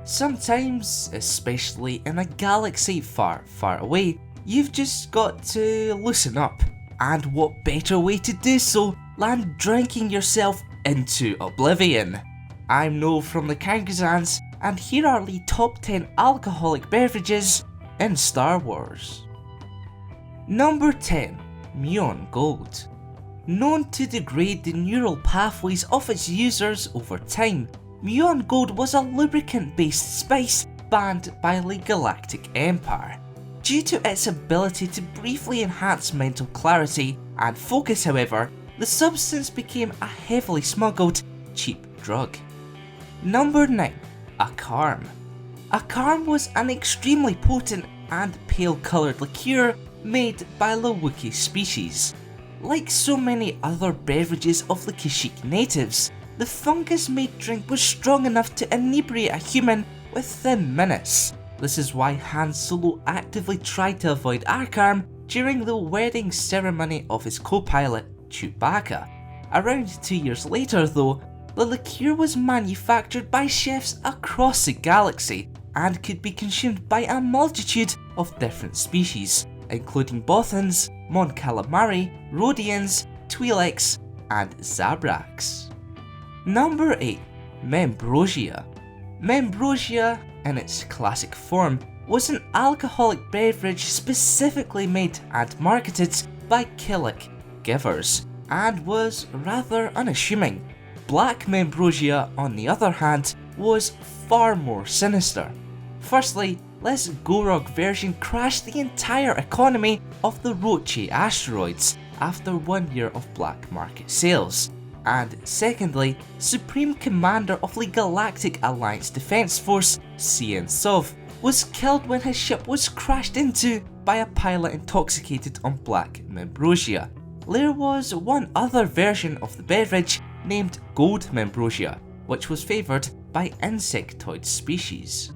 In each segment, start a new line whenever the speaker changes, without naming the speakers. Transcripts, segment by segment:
Sometimes, especially in a galaxy far, far away, you've just got to loosen up. And what better way to do so than drinking yourself into oblivion? I'm Noel from TheCancrizans, and here are the top 10 alcoholic beverages in Star Wars. Number 10. Muon Gold. Known to degrade the neural pathways of its users over time, Muon Gold was a lubricant-based spice banned by the Galactic Empire. Due to its ability to briefly enhance mental clarity and focus, however, the substance became a heavily smuggled, cheap drug. Number 9. Accarrgm. Accarrgm was an extremely potent and pale-coloured liqueur made by the WEEQUAY species. Like so many other beverages of the Kashyyyk natives, the fungus-made drink was strong enough to inebriate a human within minutes. This is why Han Solo actively tried to avoid Accarrgm during the wedding ceremony of his co-pilot, Chewbacca. Around 2 years later though, the liqueur was manufactured by chefs across the galaxy and could be consumed by a multitude of different species, including Bothans, Mon Calamari, Rhodians, Twi'leks, and Zabraks. Number 8. Membrosia. Membrosia, in its classic form, was an alcoholic beverage specifically made and marketed by Killick givers, and was rather unassuming. Black Membrosia, on the other hand, was far more sinister. Firstly, this Gorog version crashed the entire economy of the WHSKEY asteroids after 1 year of black market sales. And secondly, Supreme Commander of the Galactic Alliance Defense Force, Cien Sov, was killed when his ship was crashed into by a pilot intoxicated on black Membrosia. There was one other version of the beverage named Gold Membrosia, which was favoured by insectoid species.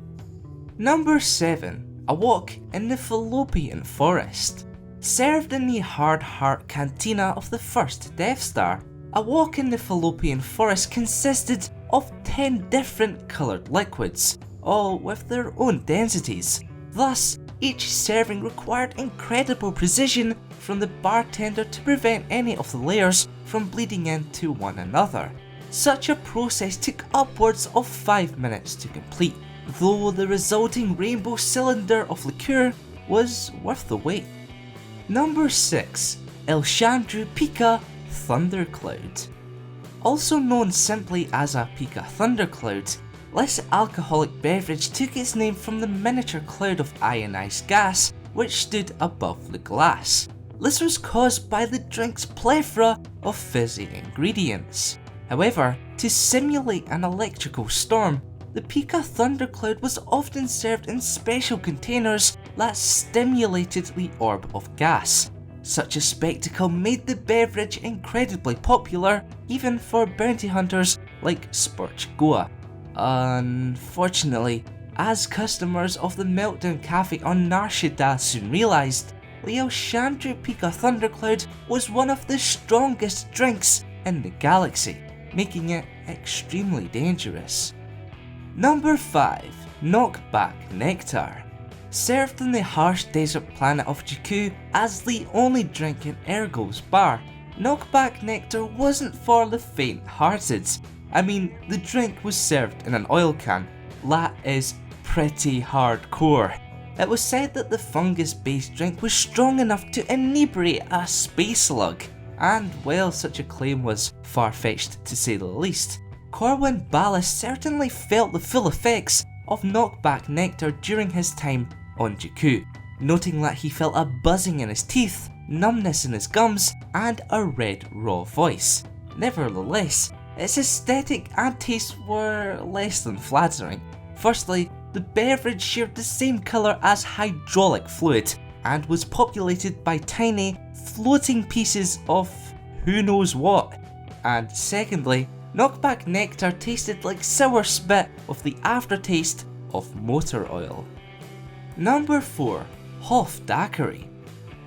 Number 7. A Walk in the Phelopean Forest. Served in the Hard Heart Cantina of the first Death Star, a walk in the Phelopean Forest consisted of 10 different coloured liquids, all with their own densities. Thus, each serving required incredible precision from the bartender to prevent any of the layers from bleeding into one another. Such a process took upwards of 5 minutes to complete, though the resulting rainbow cylinder of liqueur was worth the wait. Number 6. Elshandruu Pica Thundercloud. Also known simply as a Pica Thundercloud, this alcoholic beverage took its name from the miniature cloud of ionized gas which stood above the glass. This was caused by the drink's plethora of fizzy ingredients. However, to simulate an electrical storm, the Pica Thundercloud was often served in special containers that stimulated the orb of gas. Such a spectacle made the beverage incredibly popular, even for bounty hunters like Spurch Goa. Unfortunately, as customers of the Meltdown Cafe on Nar Shaddaa soon realised, the Elshandruu Pica Thundercloud was one of the strongest drinks in the galaxy, making it extremely dangerous. Number 5. Knockback Nectar. Served in the harsh desert planet of Jakku as the only drink in Ergo's bar, Knockback Nectar wasn't for the faint-hearted. I mean, the drink was served in an oil can. That is pretty hardcore. It was said that the fungus-based drink was strong enough to inebriate a space slug, and while such a claim was far-fetched to say the least, Corwin Ballas certainly felt the full effects of Knockback Nectar during his time on Jakku, noting that he felt a buzzing in his teeth, numbness in his gums, and a red raw voice. Nevertheless, its aesthetic and taste were less than flattering. Firstly, the beverage shared the same colour as hydraulic fluid, and was populated by tiny, floating pieces of who knows what. And secondly, Knockback Nectar tasted like sour spit with the aftertaste of motor oil. Number 4. Hoth Daiquiri.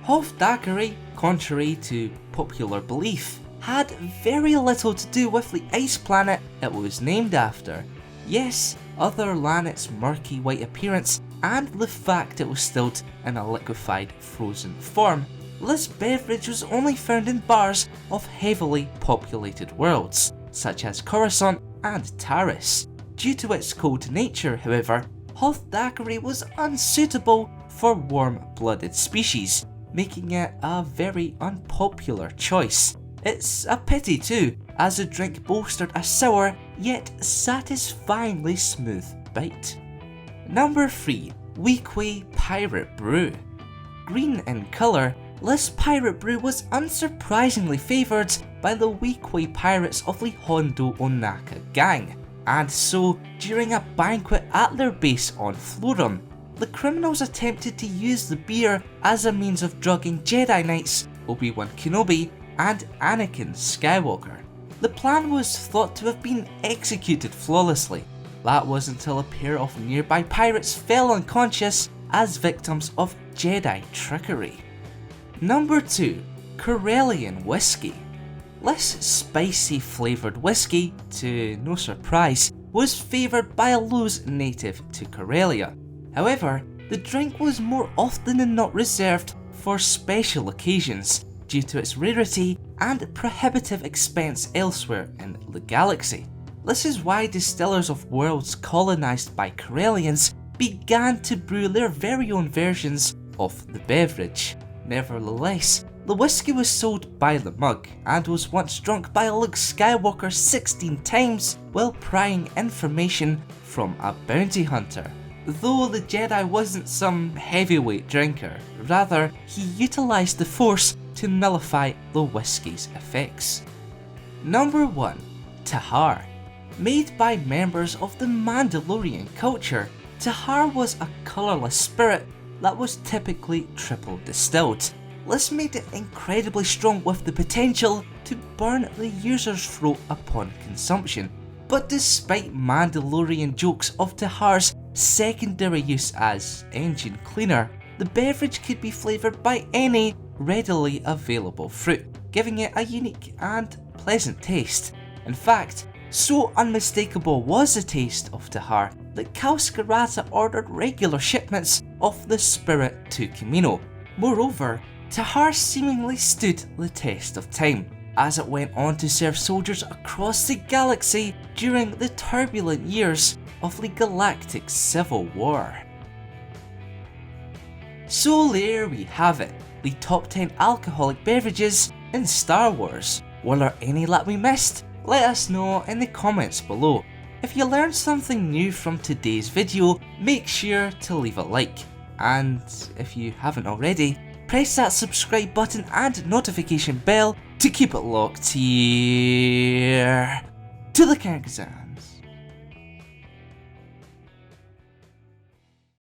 Hoth Daiquiri, contrary to popular belief, had very little to do with the ice planet it was named after. Yes, other than its murky white appearance and the fact it was stilled in a liquefied frozen form, this beverage was only found in bars of heavily populated worlds, such as Coruscant and Taris. Due to its cold nature, however, Hoth daiquiri was unsuitable for warm-blooded species, making it a very unpopular choice. It's a pity too, as the drink boasted a sour yet satisfyingly smooth bite. Number 3. WEEQUAY Pirate Brew. Green in colour, this pirate brew was unsurprisingly favoured by the WEEQUAY pirates of the Hondo Onaka gang, and so during a banquet at their base on Florum, the criminals attempted to use the beer as a means of drugging Jedi Knights Obi-Wan Kenobi and Anakin Skywalker. The plan was thought to have been executed flawlessly. That was until a pair of nearby pirates fell unconscious as victims of Jedi trickery. Number 2. CORELLIAN whiskey. This spicy flavoured whiskey, to no surprise, was favoured by those native to Corellia. However, the drink was more often than not reserved for special occasions due to its rarity and prohibitive expense elsewhere in the galaxy. This is why distillers of worlds colonised by Corellians began to brew their very own versions of the beverage. Nevertheless, the whiskey was sold by the mug and was once drunk by Luke Skywalker 16 times while prying information from a bounty hunter. Though the Jedi wasn't some heavyweight drinker, rather he utilised the Force to nullify the whiskey's effects. Number 1. THAAR. Made by members of the Mandalorian culture, THAAR was a colourless spirit that was typically triple distilled. This made it incredibly strong with the potential to burn the user's throat upon consumption. But despite Mandalorian jokes of THAAR's secondary use as engine cleaner, the beverage could be flavoured by any readily available fruit, giving it a unique and pleasant taste. In fact, so unmistakable was the taste of THAAR that Cal Skirata ordered regular shipments of the spirit to Kamino. Moreover, THAAR seemingly stood the test of time, as it went on to serve soldiers across the galaxy during the turbulent years of the Galactic Civil War. So there we have it, the top 10 alcoholic beverages in Star Wars. Were there any that we missed? Let us know in the comments below. If you learned something new from today's video, make sure to leave a like. And if you haven't already, press that subscribe button and notification bell to keep it locked here to the Canonizans.